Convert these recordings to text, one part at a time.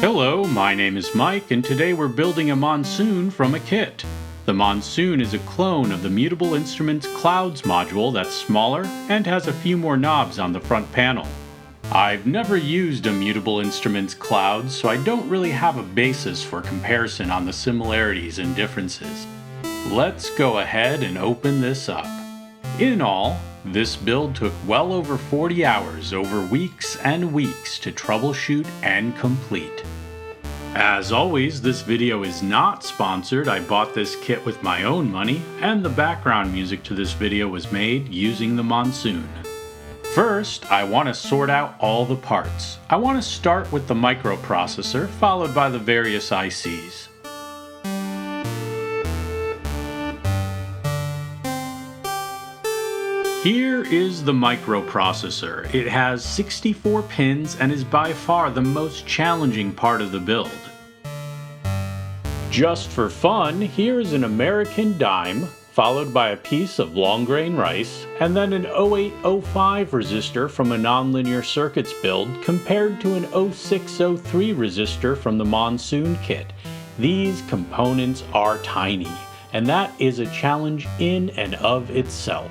Hello, my name is Mike, and today we're building a Monsoon from a kit. The Monsoon is a clone of the Mutable Instruments Clouds module that's smaller and has a few more knobs on the front panel. I've never used a Mutable Instruments Clouds, so I don't really have a basis for comparison on the similarities and differences. Let's go ahead and open this up. In all, this build took well over 40 hours over weeks and weeks to troubleshoot and complete. As always, this video is not sponsored. I bought this kit with my own money, and the background music to this video was made using the Monsoon. First, I want to sort out all the parts. I want to start with the microprocessor, followed by the various ICs. Here is the microprocessor. It has 64 pins and is by far the most challenging part of the build. Just for fun, here is an American dime, followed by a piece of long grain rice, and then an 0805 resistor from a nonlinear circuits build compared to an 0603 resistor from the Monsoon kit. These components are tiny, and that is a challenge in and of itself.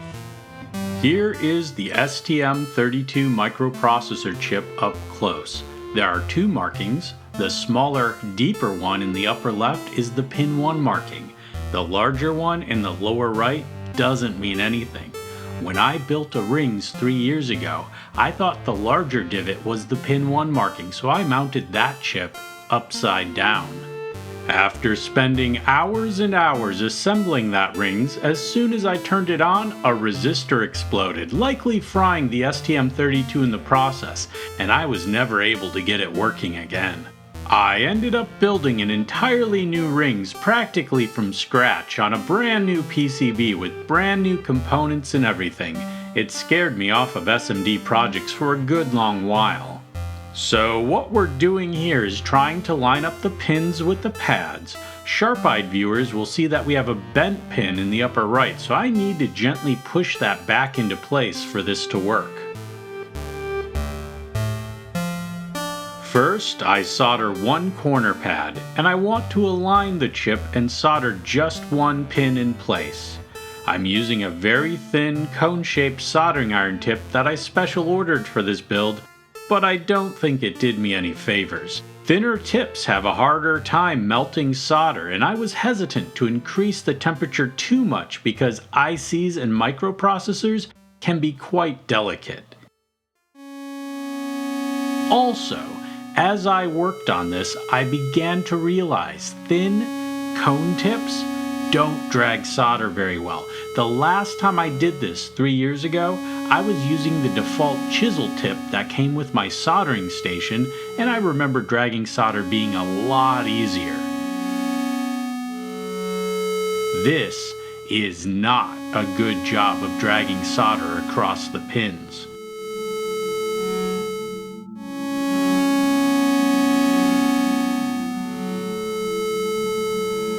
Here is the STM32 microprocessor chip up close. There are two markings. The smaller, deeper one in the upper left is the pin 1 marking. The larger one in the lower right doesn't mean anything. When I built a rings 3 years ago, I thought the larger divot was the pin 1 marking, so I mounted that chip upside down. After spending hours and hours assembling that rings, as soon as I turned it on, a resistor exploded, likely frying the STM32 in the process, and I was never able to get it working again. I ended up building an entirely new rings practically from scratch on a brand new PCB with brand new components and everything. It scared me off of SMD projects for a good long while. So what we're doing here is trying to line up the pins with the pads. Sharp-eyed viewers will see that we have a bent pin in the upper right, so I need to gently push that back into place for this to work. First, I solder one corner pad, and I want to align the chip and solder just one pin in place. I'm using a very thin cone-shaped soldering iron tip that I special ordered for this build, but I don't think it did me any favors. Thinner tips have a harder time melting solder, and I was hesitant to increase the temperature too much because ICs and microprocessors can be quite delicate. Also, as I worked on this, I began to realize thin cone tips don't drag solder very well. The last time I did this 3 years ago, I was using the default chisel tip that came with my soldering station, and I remember dragging solder being a lot easier. This is not a good job of dragging solder across the pins.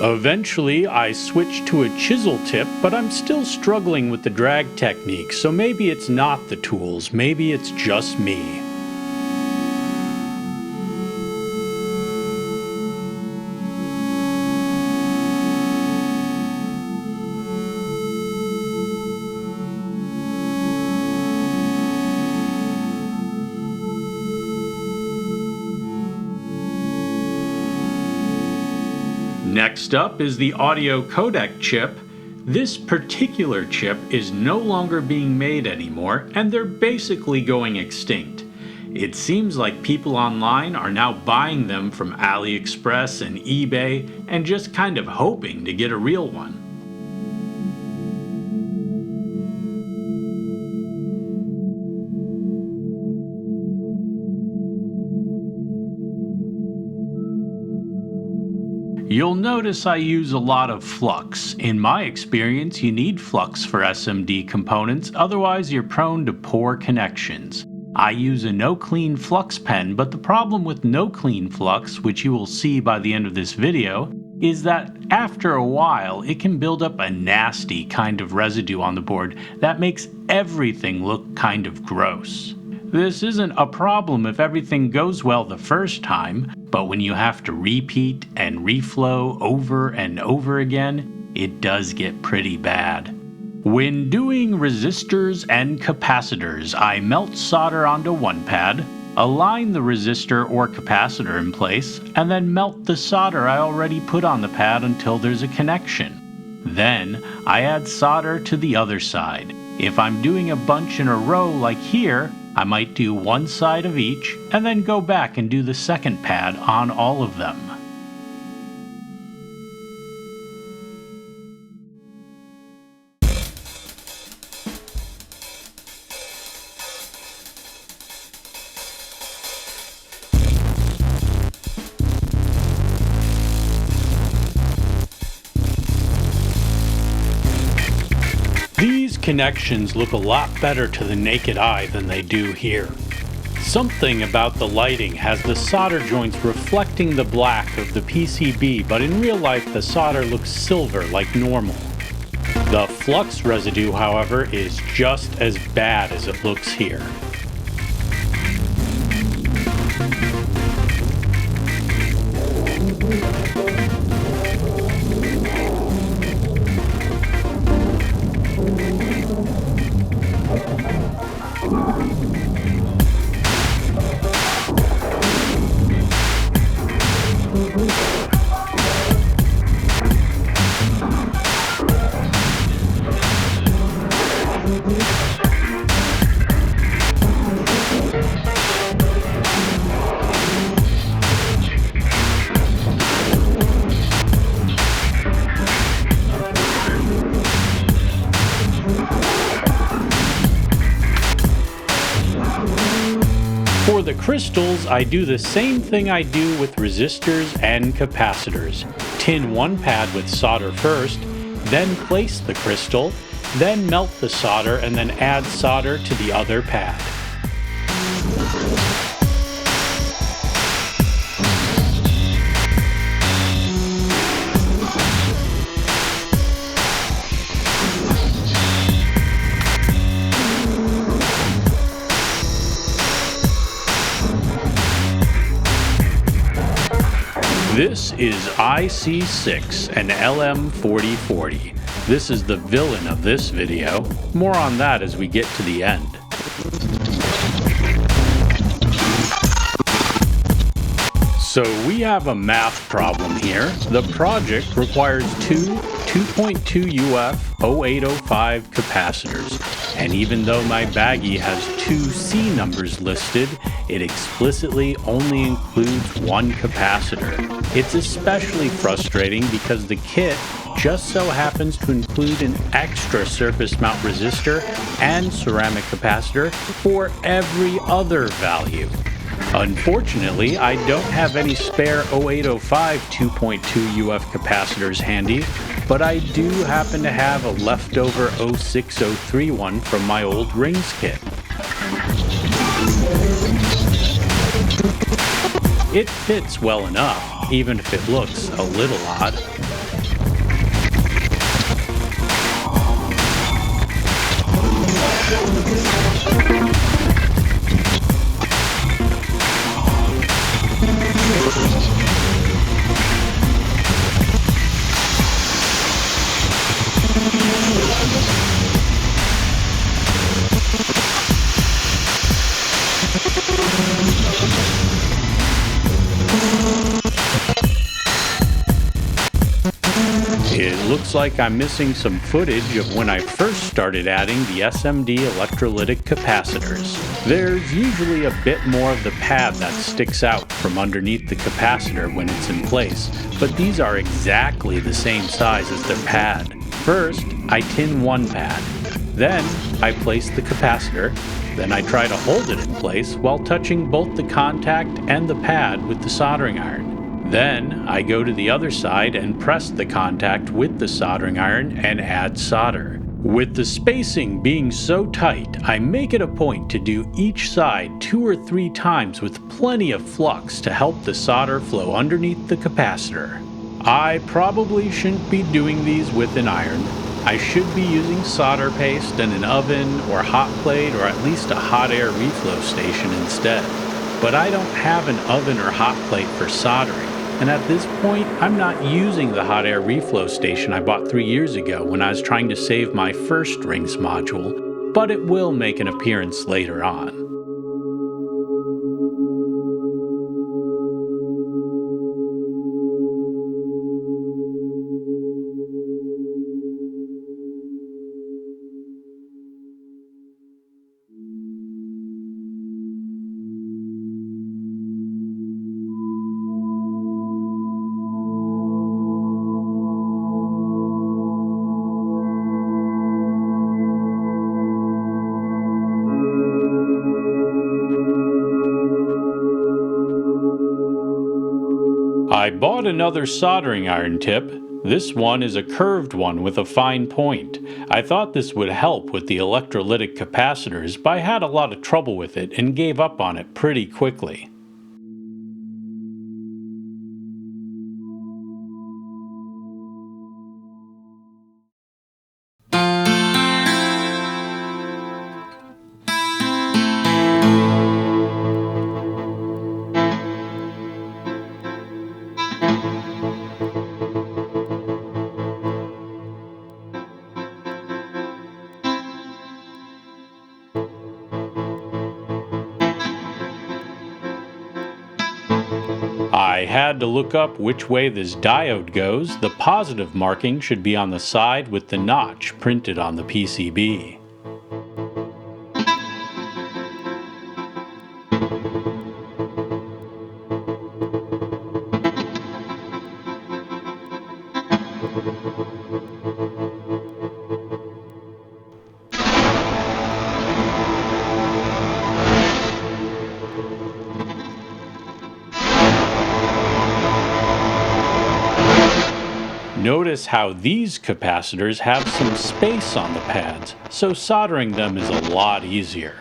Eventually, I switched to a chisel tip, but I'm still struggling with the drag technique, so maybe it's not the tools, maybe it's just me. Next up is the audio codec chip. This particular chip is no longer being made anymore, and they're basically going extinct. It seems like people online are now buying them from AliExpress and eBay and just kind of hoping to get a real one. You'll notice I use a lot of flux. In my experience, you need flux for SMD components, otherwise you're prone to poor connections. I use a no-clean flux pen, but the problem with no-clean flux, which you will see by the end of this video, is that after a while it can build up a nasty kind of residue on the board that makes everything look kind of gross. This isn't a problem if everything goes well the first time, but when you have to repeat and reflow over and over again, it does get pretty bad. When doing resistors and capacitors, I melt solder onto one pad, align the resistor or capacitor in place, and then melt the solder I already put on the pad until there's a connection. Then, I add solder to the other side. If I'm doing a bunch in a row like here, I might do one side of each, and then go back and do the second pad on all of them. These connections look a lot better to the naked eye than they do here. Something about the lighting has the solder joints reflecting the black of the PCB, but in real life the solder looks silver like normal. The flux residue, however, is just as bad as it looks here. For the crystals, I do the same thing I do with resistors and capacitors. Tin one pad with solder first, then place the crystal, then melt the solder and then add solder to the other pad. This is IC6 and LM4040. This is the villain of this video. More on that as we get to the end. So we have a math problem here. The project requires two 2.2 UF 0805 capacitors, and even though my baggie has two C numbers listed, it explicitly only includes one capacitor. It's especially frustrating because the kit just so happens to include an extra surface mount resistor and ceramic capacitor for every other value. Unfortunately, I don't have any spare 0805 2.2 UF capacitors handy, but I do happen to have a leftover 06031 one from my old rings kit. It fits well enough, even if it looks a little odd. It looks like I'm missing some footage of when I first started adding the SMD electrolytic capacitors. There's usually a bit more of the pad that sticks out from underneath the capacitor when it's in place, but these are exactly the same size as their pad. First, I tin one pad. Then, I place the capacitor. Then I try to hold it in place while touching both the contact and the pad with the soldering iron. Then, I go to the other side and press the contact with the soldering iron and add solder. With the spacing being so tight, I make it a point to do each side 2 or 3 times with plenty of flux to help the solder flow underneath the capacitor. I probably shouldn't be doing these with an iron, I should be using solder paste and an oven or hot plate or at least a hot air reflow station instead. But I don't have an oven or hot plate for soldering, and at this point I'm not using the hot air reflow station I bought 3 years ago when I was trying to save my first rings module, but it will make an appearance later on. I bought another soldering iron tip. This one is a curved one with a fine point. I thought this would help with the electrolytic capacitors, but I had a lot of trouble with it and gave up on it pretty quickly. I had to look up which way this diode goes. The positive marking should be on the side with the notch printed on the PCB. Notice how these capacitors have some space on the pads, so soldering them is a lot easier.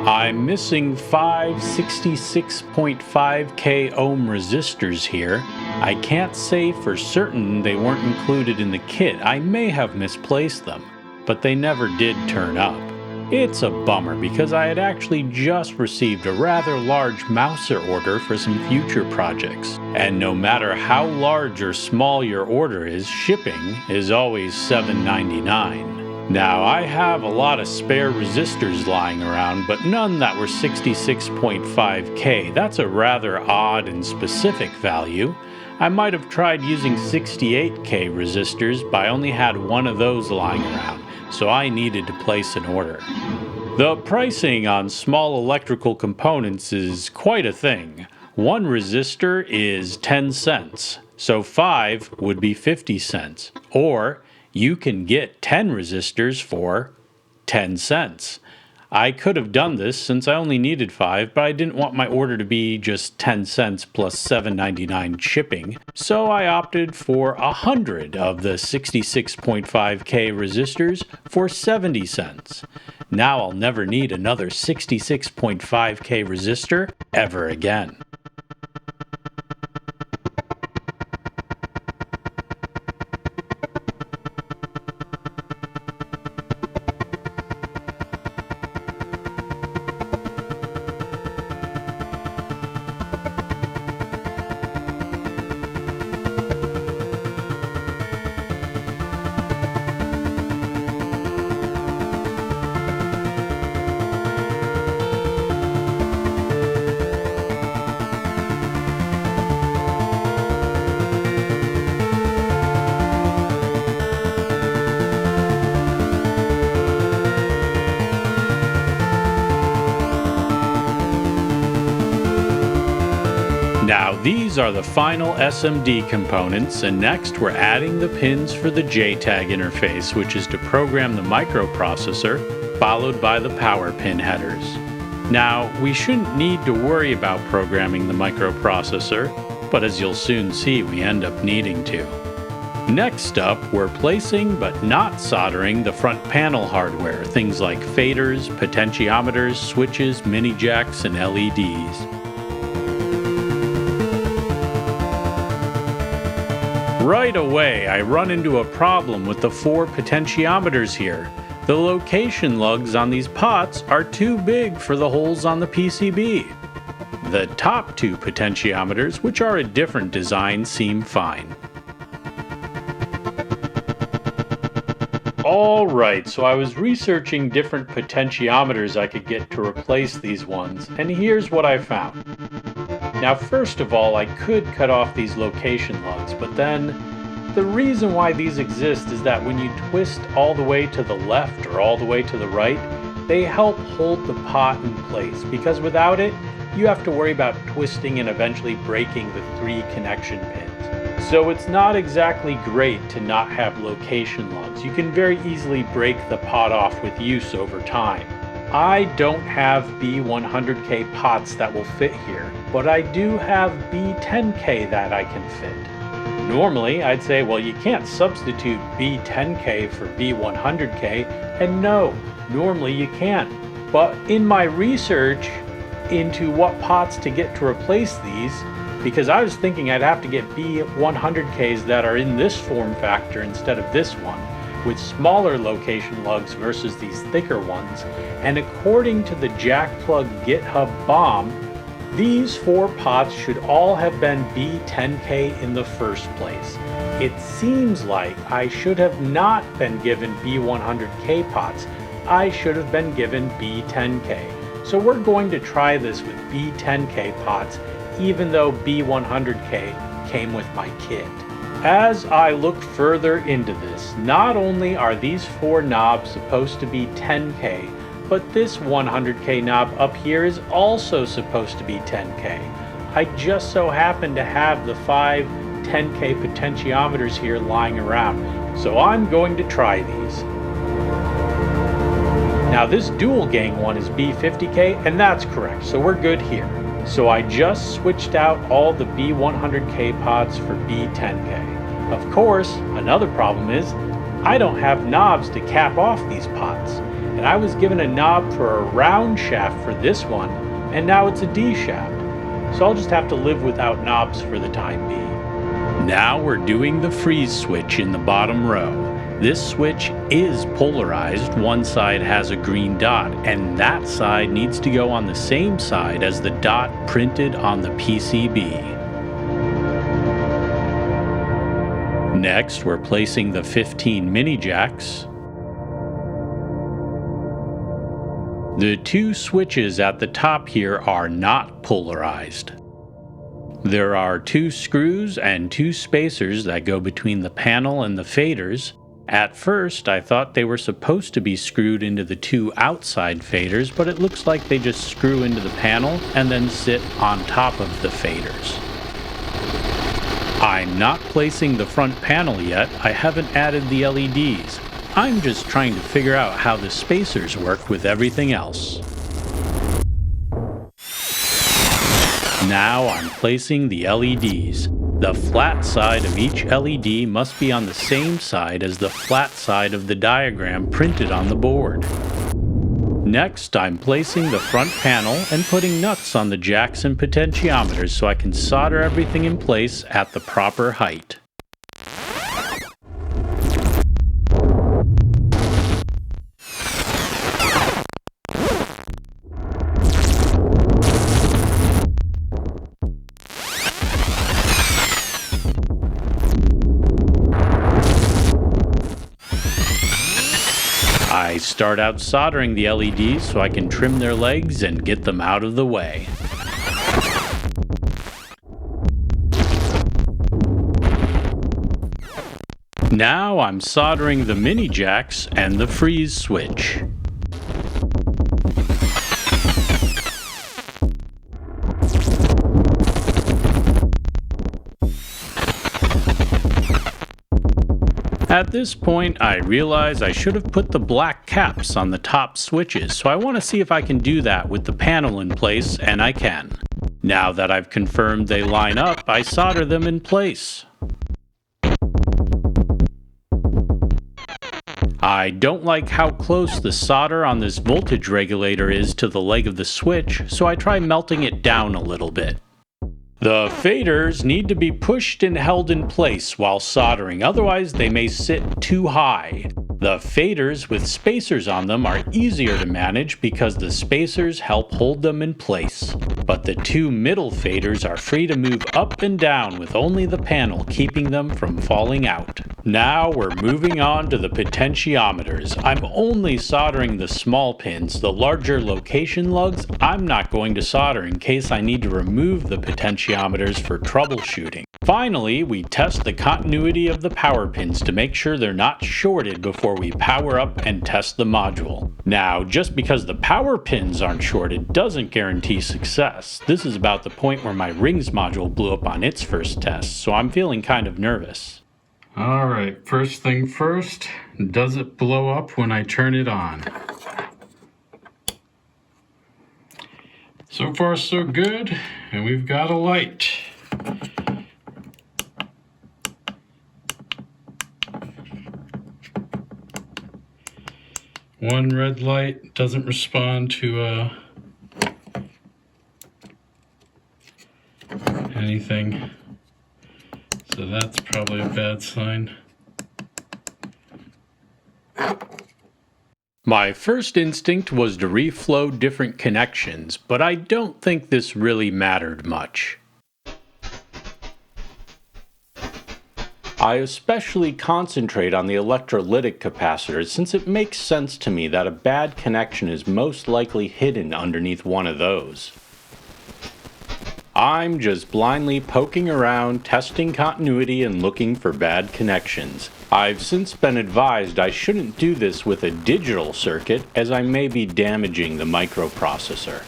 I'm missing 5 66.5K ohm resistors here. I can't say for certain they weren't included in the kit. I may have misplaced them, but they never did turn up. It's a bummer because I had actually just received a rather large Mouser order for some future projects. And no matter how large or small your order is, shipping is always $7.99. Now, I have a lot of spare resistors lying around, but none that were 66.5K. That's a rather odd and specific value. I might have tried using 68K resistors, but I only had one of those lying around, so I needed to place an order. The pricing on small electrical components is quite a thing. One resistor is 10 cents, so 5 would be 50 cents. Or you can get 10 resistors for 10 cents. I could have done this since I only needed 5, but I didn't want my order to be just 10 cents plus $7.99 shipping, so I opted for 100 of the 66.5K resistors for 70 cents. Now I'll never need another 66.5K resistor ever again. Now these are the final SMD components, and next we're adding the pins for the JTAG interface, which is to program the microprocessor, followed by the power pin headers. Now we shouldn't need to worry about programming the microprocessor, but as you'll soon see, we end up needing to. Next up, we're placing but not soldering the front panel hardware, things like faders, potentiometers, switches, mini jacks, and LEDs. Right away, I run into a problem with the 4 potentiometers here. The location lugs on these pots are too big for the holes on the PCB. The top 2 potentiometers, which are a different design, seem fine. Alright, so I was researching different potentiometers I could get to replace these ones, and here's what I found. Now first of all, I could cut off these location lugs, but then the reason why these exist is that when you twist all the way to the left or all the way to the right, they help hold the pot in place, because without it, you have to worry about twisting and eventually breaking the 3 connection pins. So it's not exactly great to not have location lugs. You can very easily break the pot off with use over time. I don't have B100K pots that will fit here, but I do have B10K that I can fit. Normally, I'd say, well, you can't substitute B10K for B100K, and no, normally you can't. But in my research into what pots to get to replace these, because I was thinking I'd have to get B100Ks that are in this form factor instead of this one, with smaller location lugs versus these thicker ones, and according to the Jakplugg GitHub BOM, these 4 pots should all have been B10K in the first place. It seems like I should have not been given B100K pots. I should have been given B10K. So we're going to try this with B10K pots, even though B100K came with my kit. As I look further into this, not only are these 4 knobs supposed to be 10K, but this 100K knob up here is also supposed to be 10K. I just so happen to have the 5 10K potentiometers here lying around, so I'm going to try these. Now this Dual-gang one is B50K, and that's correct, so we're good here. So I just switched out all the B100K pots for B10K. Of course, another problem is I don't have knobs to cap off these pots, and I was given a knob for a round shaft for this one, and now it's a D shaft. So I'll just have to live without knobs for the time being. Now we're doing the freeze switch in the bottom row. This switch is polarized. One side has a green dot, and that side needs to go on the same side as the dot printed on the PCB. Next, we're placing the 15 mini jacks. The 2 switches at the top here are not polarized. There are 2 screws and 2 spacers that go between the panel and the faders, At first, I thought they were supposed to be screwed into the two outside faders, but it looks like they just screw into the panel and then sit on top of the faders. I'm not placing the front panel yet. I haven't added the LEDs. I'm just trying to figure out how the spacers work with everything else. Now I'm placing the LEDs. The flat side of each LED must be on the same side as the flat side of the diagram printed on the board. Next, I'm placing the front panel and putting nuts on the jacks and potentiometers so I can solder everything in place at the proper height. I start out soldering the LEDs so I can trim their legs and get them out of the way. Now I'm soldering the mini jacks and the freeze switch. At this point, I realize I should have put the black caps on the top switches, so I want to see if I can do that with the panel in place, and I can. Now that I've confirmed they line up, I solder them in place. I don't like how close the solder on this voltage regulator is to the leg of the switch, so I try melting it down a little bit. The faders need to be pushed and held in place while soldering, otherwise they may sit too high. The faders with spacers on them are easier to manage because the spacers help hold them in place. But the two middle faders are free to move up and down with only the panel keeping them from falling out. Now we're moving on to the potentiometers. I'm only soldering the small pins. The larger location lugs I'm not going to solder in case I need to remove the potentiometers for troubleshooting. Finally, we test the continuity of the power pins to make sure they're not shorted before we power up and test the module. Now, just because the power pins aren't shorted doesn't guarantee success. This is about the point where my rings module blew up on its first test, so I'm feeling kind of nervous. Alright, first thing first, does it blow up when I turn it on? So far so good, and we've got a light. One red light doesn't respond to anything, so that's probably a bad sign. My first instinct was to reflow different connections, but I don't think this really mattered much. I especially concentrate on the electrolytic capacitors since it makes sense to me that a bad connection is most likely hidden underneath one of those. I'm just blindly poking around, testing continuity and looking for bad connections. I've since been advised I shouldn't do this with a digital circuit as I may be damaging the microprocessor.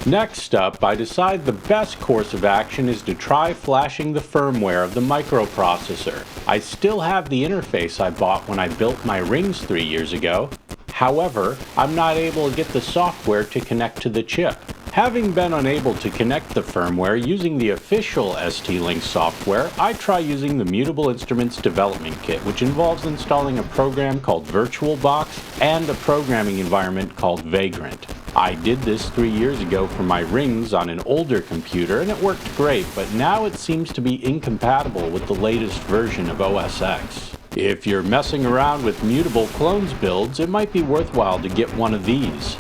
Next up, I decide the best course of action is to try flashing the firmware of the microprocessor. I still have the interface I bought when I built my rings 3 years ago. However, I'm not able to get the software to connect to the chip. Having been unable to connect the firmware using the official ST-Link software, I try using the Mutable Instruments development kit, which involves installing a program called VirtualBox and a programming environment called Vagrant. I did this 3 years ago for my rings on an older computer and it worked great, but now it seems to be incompatible with the latest version of OS X. If you're messing around with Mutable clones builds, it might be worthwhile to get one of these.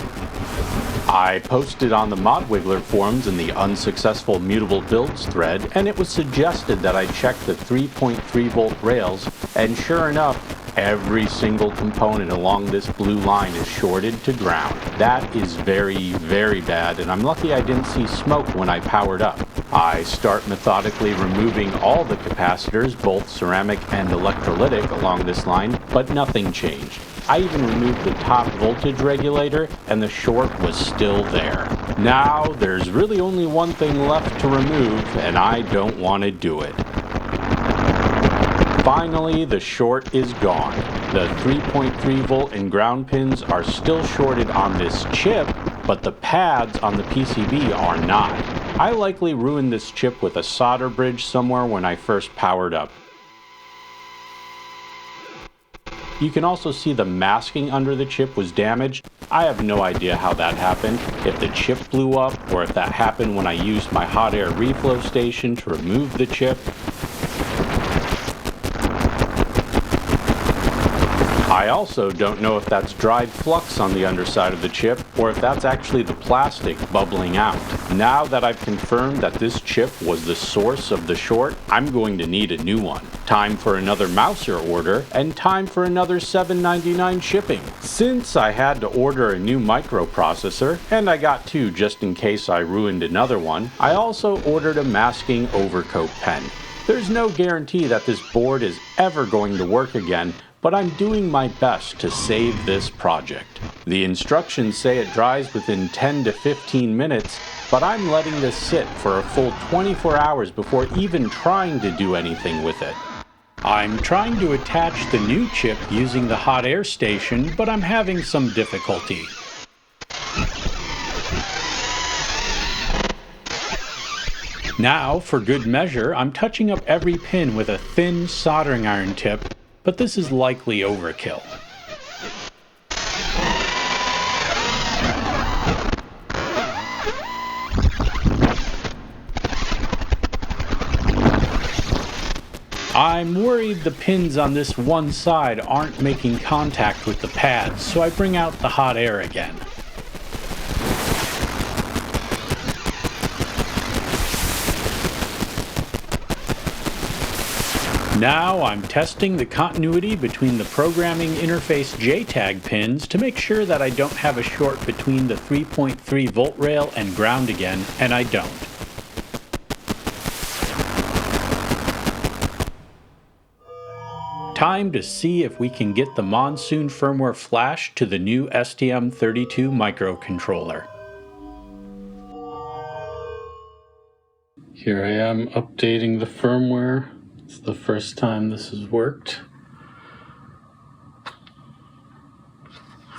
I posted on the ModWiggler forums in the unsuccessful Mutable builds thread, and it was suggested that I check the 3.3 volt rails, and sure enough, Every single component along this blue line is shorted to ground. That is very, very bad, and I'm lucky I didn't see smoke when I powered up. I start methodically removing all the capacitors, both ceramic and electrolytic, along this line, but nothing changed. I even removed the top voltage regulator, and the short was still there. Now, there's really only one thing left to remove, and I don't want to do it. Finally, the short is gone. The 3.3 volt and ground pins are still shorted on this chip, but the pads on the PCB are not. I likely ruined this chip with a solder bridge somewhere when I first powered up. You can also see the masking under the chip was damaged. I have no idea how that happened, if the chip blew up, or if that happened when I used my hot air reflow station to remove the chip. I also don't know if that's dried flux on the underside of the chip, or if that's actually the plastic bubbling out. Now that I've confirmed that this chip was the source of the short, I'm going to need a new one. Time for another Mouser order, and time for another $7.99 shipping. Since I had to order a new microprocessor, and I got two just in case I ruined another one, I also ordered a masking overcoat pen. There's no guarantee that this board is ever going to work again, but I'm doing my best to save this project. The instructions say it dries within 10 to 15 minutes, but I'm letting this sit for a full 24 hours before even trying to do anything with it. I'm trying to attach the new chip using the hot air station, but I'm having some difficulty. Now, for good measure, I'm touching up every pin with a thin soldering iron tip, but this is likely overkill. I'm worried the pins on this one side aren't making contact with the pads, so I bring out the hot air again. Now I'm testing the continuity between the programming interface JTAG pins to make sure that I don't have a short between the 3.3 volt rail and ground again, and I don't. Time to see if we can get the Monsoon firmware flash to the new STM32 microcontroller. Here I am updating the firmware. It's the first time this has worked.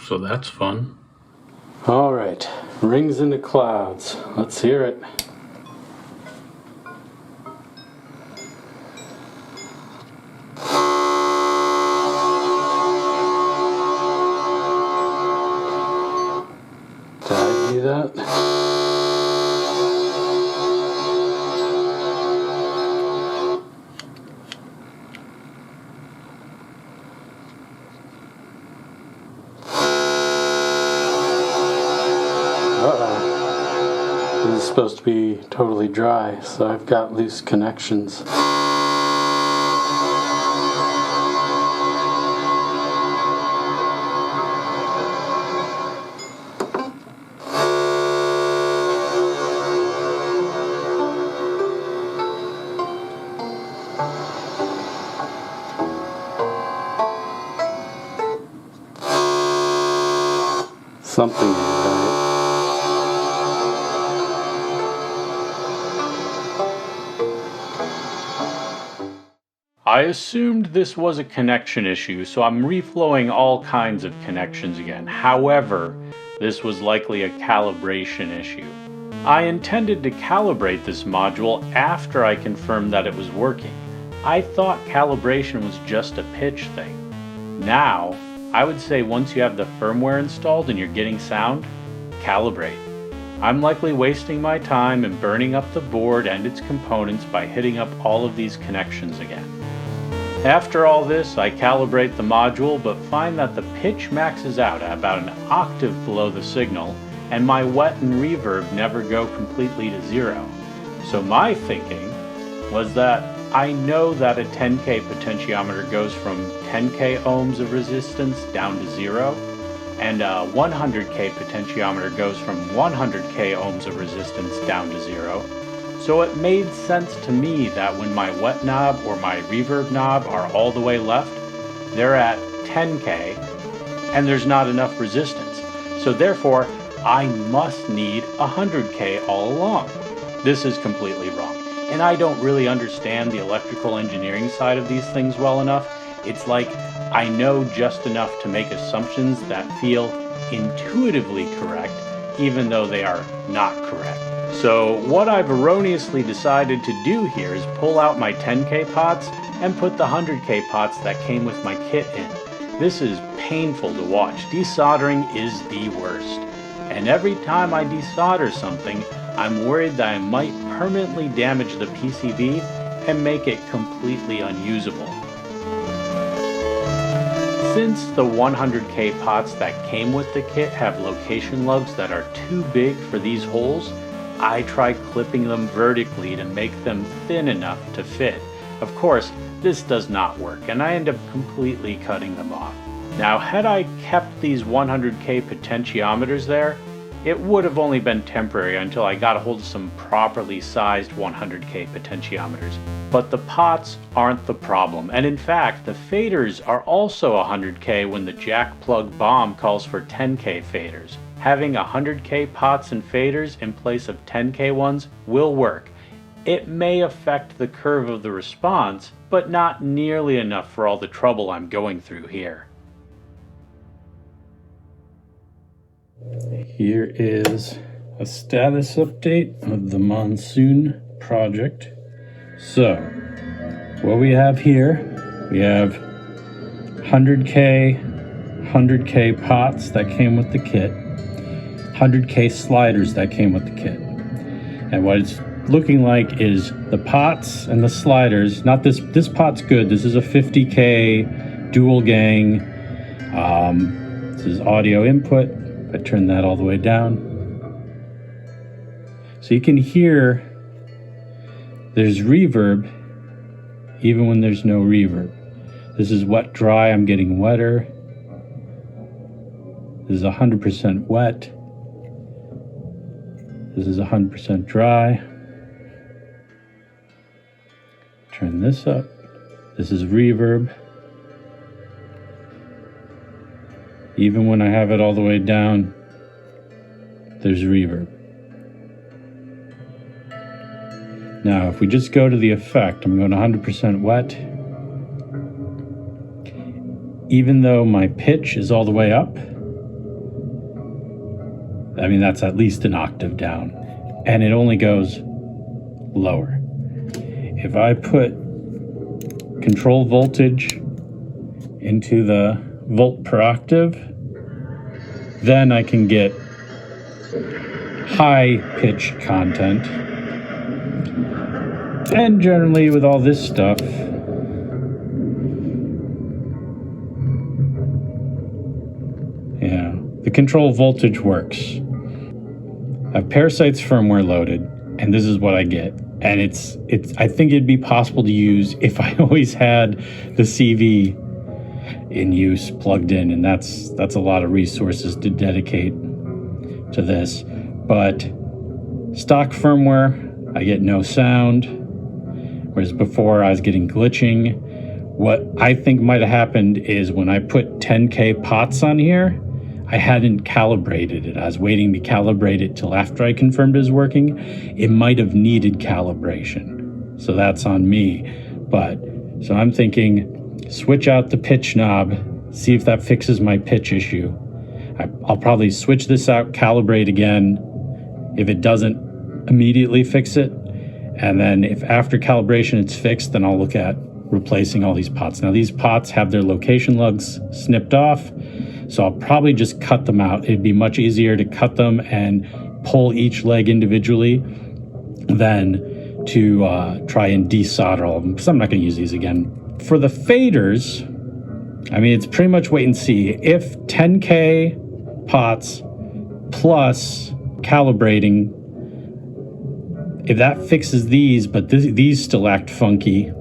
So that's fun. Alright, rings in the clouds. Let's hear it. Did I do that? This is supposed to be totally dry, so I've got loose connections. Something ain't right. I assumed this was a connection issue, so I'm reflowing all kinds of connections again. However, this was likely a calibration issue. I intended to calibrate this module after I confirmed that it was working. I thought calibration was just a pitch thing. Now, I would say once you have the firmware installed and you're getting sound, calibrate. I'm likely wasting my time and burning up the board and its components by hitting up all of these connections again. After all this, I calibrate the module but find that the pitch maxes out at about an octave below the signal, and my wet and reverb never go completely to zero. So my thinking was that I know that a 10K potentiometer goes from 10K ohms of resistance down to 0, and a 100K potentiometer goes from 100K ohms of resistance down to 0. So it made sense to me that when my wet knob or my reverb knob are all the way left, they're at 10K and there's not enough resistance. So therefore, I must need 100K all along. This is completely wrong. And I don't really understand the electrical engineering side of these things well enough. It's like I know just enough to make assumptions that feel intuitively correct, even though they are not correct. So what I've erroneously decided to do here is pull out my 10K pots and put the 100K pots that came with my kit in. This is painful to watch. Desoldering is the worst. And every time I desolder something, I'm worried that I might permanently damage the PCB and make it completely unusable. Since the 100K pots that came with the kit have location lugs that are too big for these holes, I tried clipping them vertically to make them thin enough to fit. Of course, this does not work, and I end up completely cutting them off. Now, had I kept these 100K potentiometers there, it would have only been temporary until I got a hold of some properly sized 100K potentiometers. But the pots aren't the problem, and in fact, the faders are also 100K when the Jakplugg BOM calls for 10K faders. Having 100K pots and faders in place of 10K ones will work. It may affect the curve of the response, but not nearly enough for all the trouble I'm going through here. Here is a status update of the Monsoon project. So, what we have here, we have 100K pots that came with the kit, 100K sliders that came with the kit. And what it's looking like is the pots and the sliders, not this pot's good, this is a 50K Dual-gang. This is audio input. I turn that all the way down. So you can hear there's reverb even when there's no reverb. This is wet dry, I'm getting wetter. This is 100% wet. This is 100% dry. Turn this up. This is reverb. Even when I have it all the way down, there's reverb. Now, if we just go to the effect, I'm going 100% wet. Even though my pitch is all the way up, I mean, that's at least an octave down, and it only goes lower. If I put control voltage into the volt per octave, then I can get high pitch content. And generally with all this stuff, yeah, the control voltage works. I have Parasites firmware loaded, and this is what I get. And it's I think it'd be possible to use if I always had the CV in use plugged in, and that's a lot of resources to dedicate to this. But stock firmware, I get no sound, whereas before I was getting glitching. What I think might have happened is when I put 10K pots on here, I hadn't calibrated it. I was waiting to calibrate it till after I confirmed it was working. It might have needed calibration, so that's on me. But so I'm thinking, switch out the pitch knob, see if that fixes my pitch issue. I'll probably switch this out, calibrate again if it doesn't immediately fix it, and then if after calibration it's fixed, then I'll look at replacing all these pots. Now these pots have their location lugs snipped off, so I'll probably just cut them out. It'd be much easier to cut them and pull each leg individually than to try and desolder all of them, because I'm not going to use these again. For the faders, I mean, it's pretty much wait and see. If 10K pots plus calibrating, if that fixes these, but these still act funky,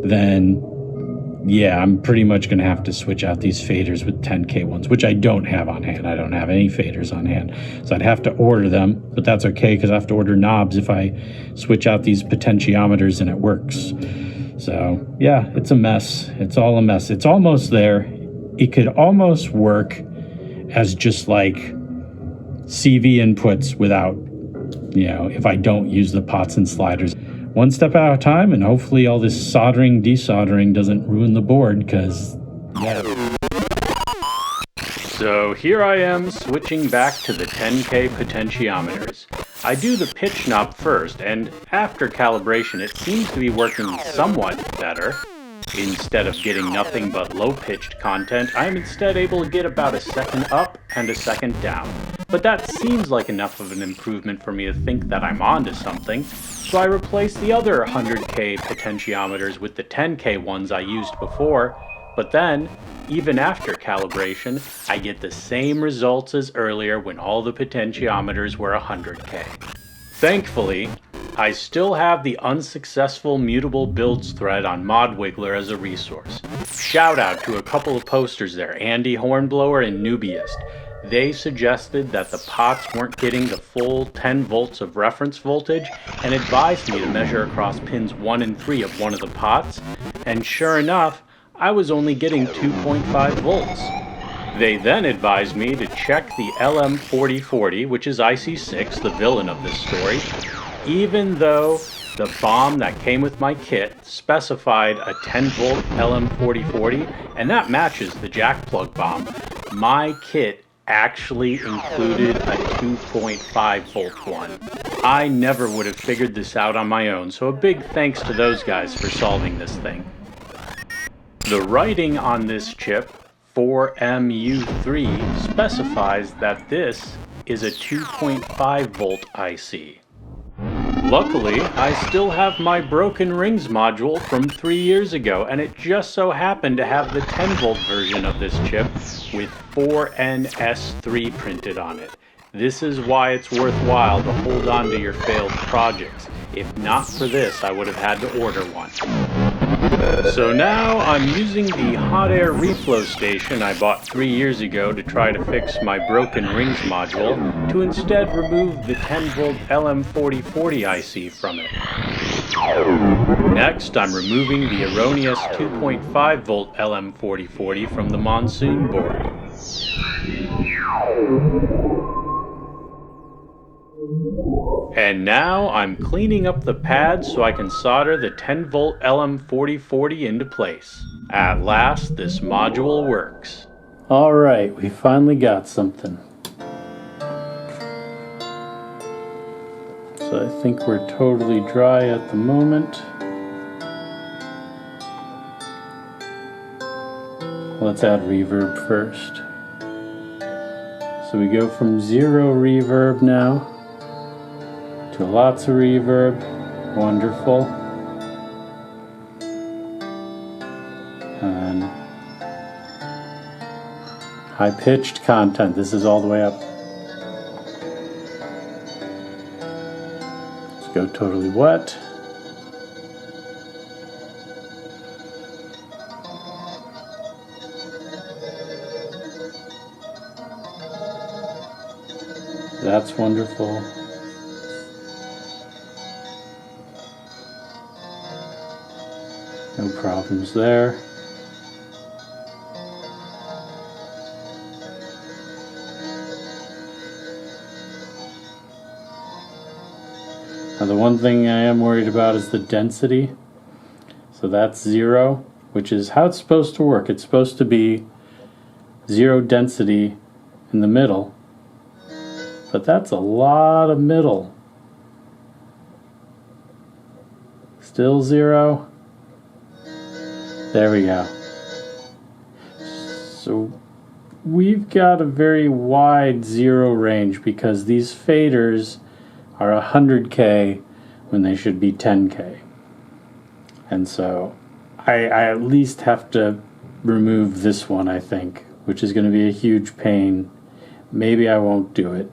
then yeah, I'm pretty much going to have to switch out these faders with 10K ones, which I don't have on hand. I don't have any faders on hand. So I'd have to order them, but that's okay because I have to order knobs if I switch out these potentiometers and it works. So yeah, it's a mess. It's all a mess. It's almost there. It could almost work as just like CV inputs without, you know, if I don't use the pots and sliders. One step at a time, and hopefully all this soldering, desoldering doesn't ruin the board, because... So here I am switching back to the 10K potentiometers. I do the pitch knob first, and after calibration it seems to be working somewhat better. Instead of getting nothing but low-pitched content, I am instead able to get about a second up and a second down. But that seems like enough of an improvement for me to think that I'm onto something, so I replaced the other 100K potentiometers with the 10K ones I used before, but then, even after calibration, I get the same results as earlier when all the potentiometers were 100K. Thankfully, I still have the unsuccessful Mutable builds thread on ModWiggler as a resource. Shout out to a couple of posters there, Andy Hornblower and Nubiist. They suggested that the pots weren't getting the full 10 volts of reference voltage and advised me to measure across pins 1 and 3 of one of the pots, and sure enough, I was only getting 2.5 volts. They then advised me to check the LM4040, which is IC6, the villain of this story, even though the BOM that came with my kit specified a 10 volt LM4040, and that matches the Jakplugg BOM. My kit actually included a 2.5 volt one. I never would have figured this out on my own, so a big thanks to those guys for solving this thing. The writing on this chip, 4MU3, specifies that this is a 2.5 volt IC. Luckily, I still have my broken rings module from 3 years ago, and it just so happened to have the 10 volt version of this chip with 4NS3 printed on it. This is why it's worthwhile to hold on to your failed projects. If not for this, I would have had to order one. So now I'm using the hot air reflow station I bought 3 years ago to try to fix my broken rings module to instead remove the 10 volt LM4040 IC from it. Next, I'm removing the erroneous 2.5 volt LM4040 from the Monsoon board. And now I'm cleaning up the pads so I can solder the 10 volt LM4040 into place. At last, this module works. Alright, we finally got something. So I think we're totally dry at the moment. Let's add reverb first. So we go from 0 reverb now to lots of reverb. Wonderful. And high-pitched content. This is all the way up. Let's go totally wet. That's wonderful. No problems there. Now the one thing I am worried about is the density. So that's 0, which is how it's supposed to work. It's supposed to be 0 density in the middle. But that's a lot of middle. Still 0. There we go. So we've got a very wide 0 range because these faders are 100K when they should be 10K. And so I at least have to remove this one, I think, which is going to be a huge pain. Maybe I won't do it.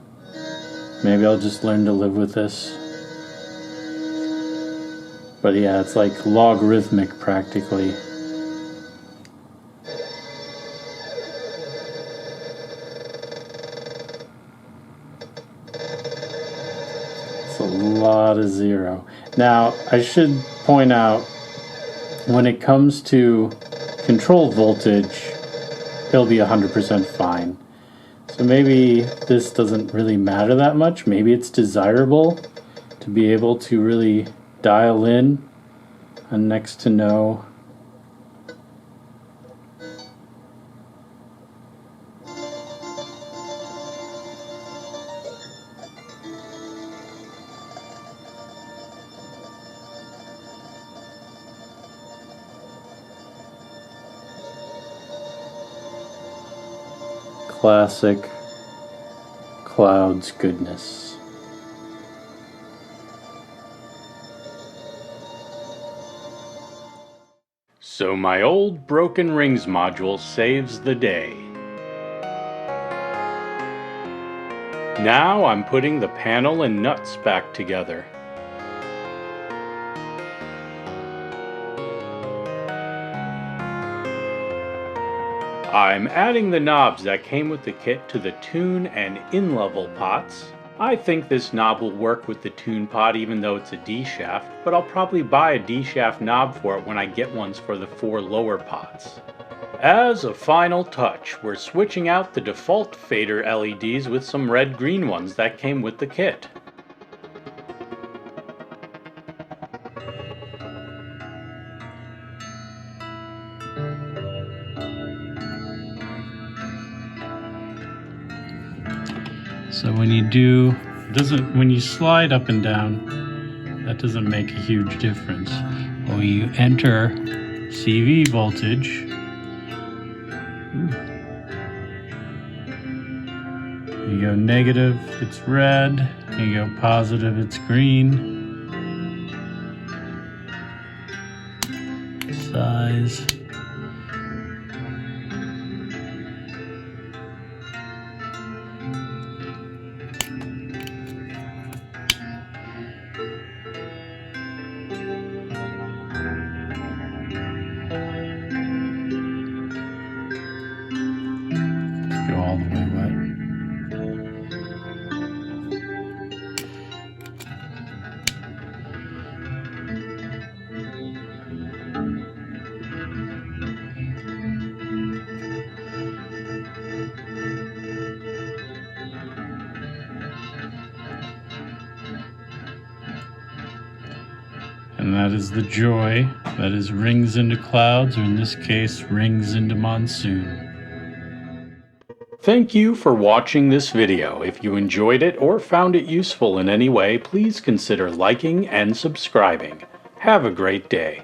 Maybe I'll just learn to live with this. But yeah, it's like logarithmic practically. It's a lot of zero. Now, I should point out, when it comes to control voltage, it'll be 100% fine. So maybe this doesn't really matter that much. Maybe it's desirable to be able to really dial in a next to no classic clouds goodness. So my old broken rings module saves the day. Now I'm putting the panel and nuts back together. I'm adding the knobs that came with the kit to the tune and in-level pots. I think this knob will work with the tune pot even though it's a D shaft, but I'll probably buy a D shaft knob for it when I get ones for the 4 lower pots. As a final touch, we're switching out the default fader LEDs with some red-green ones that came with the kit. So when you slide up and down, that doesn't make a huge difference. When you enter CV voltage, you go negative, it's red. You go positive, it's green. Size. Go all the way wet. And that is the joy that is rings into clouds, or in this case, rings into monsoon. Thank you for watching this video. If you enjoyed it or found it useful in any way, please consider liking and subscribing. Have a great day.